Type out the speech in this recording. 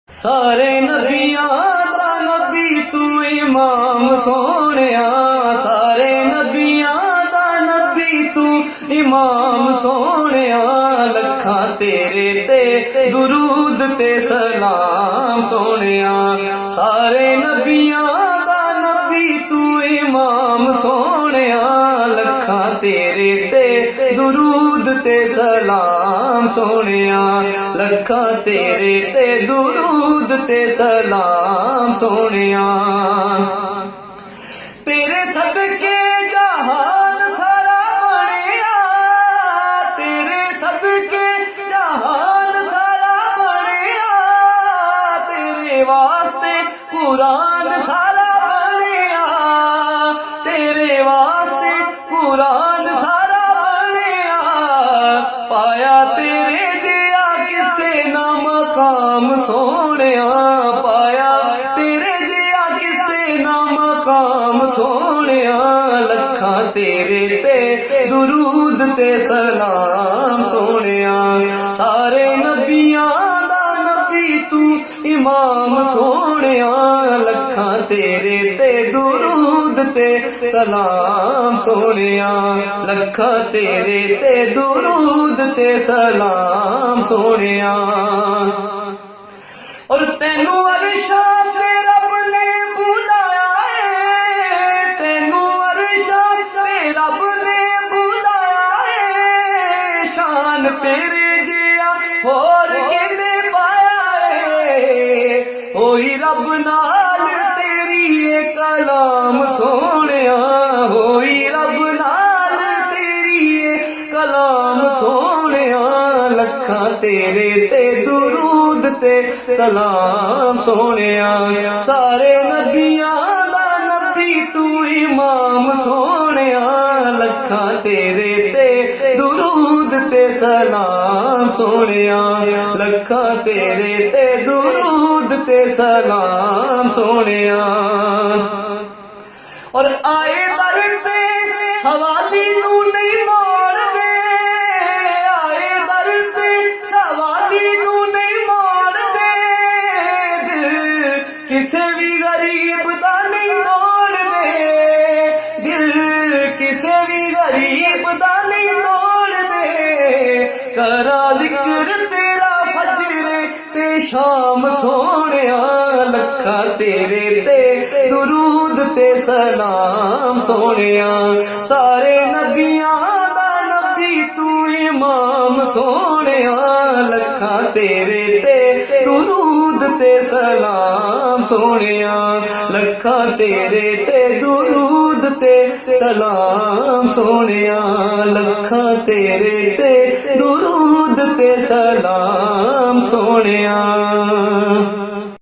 सारे नबियां दा नबी तू इमाम सोहणिया, सारे नबियां दा नबी तू इमाम सोहणिया। लखां तेरे ते दुरूद ते सलाम सोहणिया, सारे नबियां दा नबी तू इमाम सोहणिया। लखां तेरे ते दुरूद ते सलाम सोहणिया, लखां तेरे ते दुरूद ते सलाम सोहणिया। तेरे सदके जहान सारा बनिया, तेरे सदके जहान सारा बनिया। तेरे वास्ते कुरान सारा बनिया, तेरे वास्ते कुरान सारा बनिया। पाया तेरे जिया किसे ना मकाम सोहणिया, पाया तेरे जिया किसे ना मकाम सोहणिया। लखां तेरे ते दुरूद ते सलाम सोहणिया, सारे नबियां दा नबी तू इमाम सोहणिया। लखां तेरे ते दुरूद ते सलाम सोहणिया, लखां तेरे ते दुरूद ते सलाम सोहणिया। और तैनू अरशा ते रब ने बुलाया है, तैनू अरशा ते रब ने बुलाया है। शान तेरे जिया होर किने पाया है, होई रब नाल तेरी ये कलाम सोहणिया, होई रब नाल तेरी ये कलाम सोहणिया। लखां तेरे ते दुरूद ते सलाम सोहणिया, सारे नबियां दा नबी तू इमाम सोहणिया। लखां तेरे ते दुरूद ते सलाम सोहणिया, लखां तेरे ते दुरूद ते सलाम सोहणिया। और आए दर ते सवाली नू नहीं मोड़दे, आए दर ते सवाली नू नहीं मोड़दे। दिल किसे भी गरीब दा नहीं तोड़दे, दिल किसे भी गरीब दा नहीं तोड़दे। करा जिक्र तेरा फजर ते शाम सोहणिया, लखां तेरे ते दुरूद ते सलाम सोहणिया। सारे नबियां दा नबी तू इमाम सोहणिया। लखां तेरे ते दुरूद ते सलाम सोहणिया, लखां तेरे ते दुरूद ते सलाम सोहणिया। लखां तेरे ते दुरूद ते सलाम सोहणिया।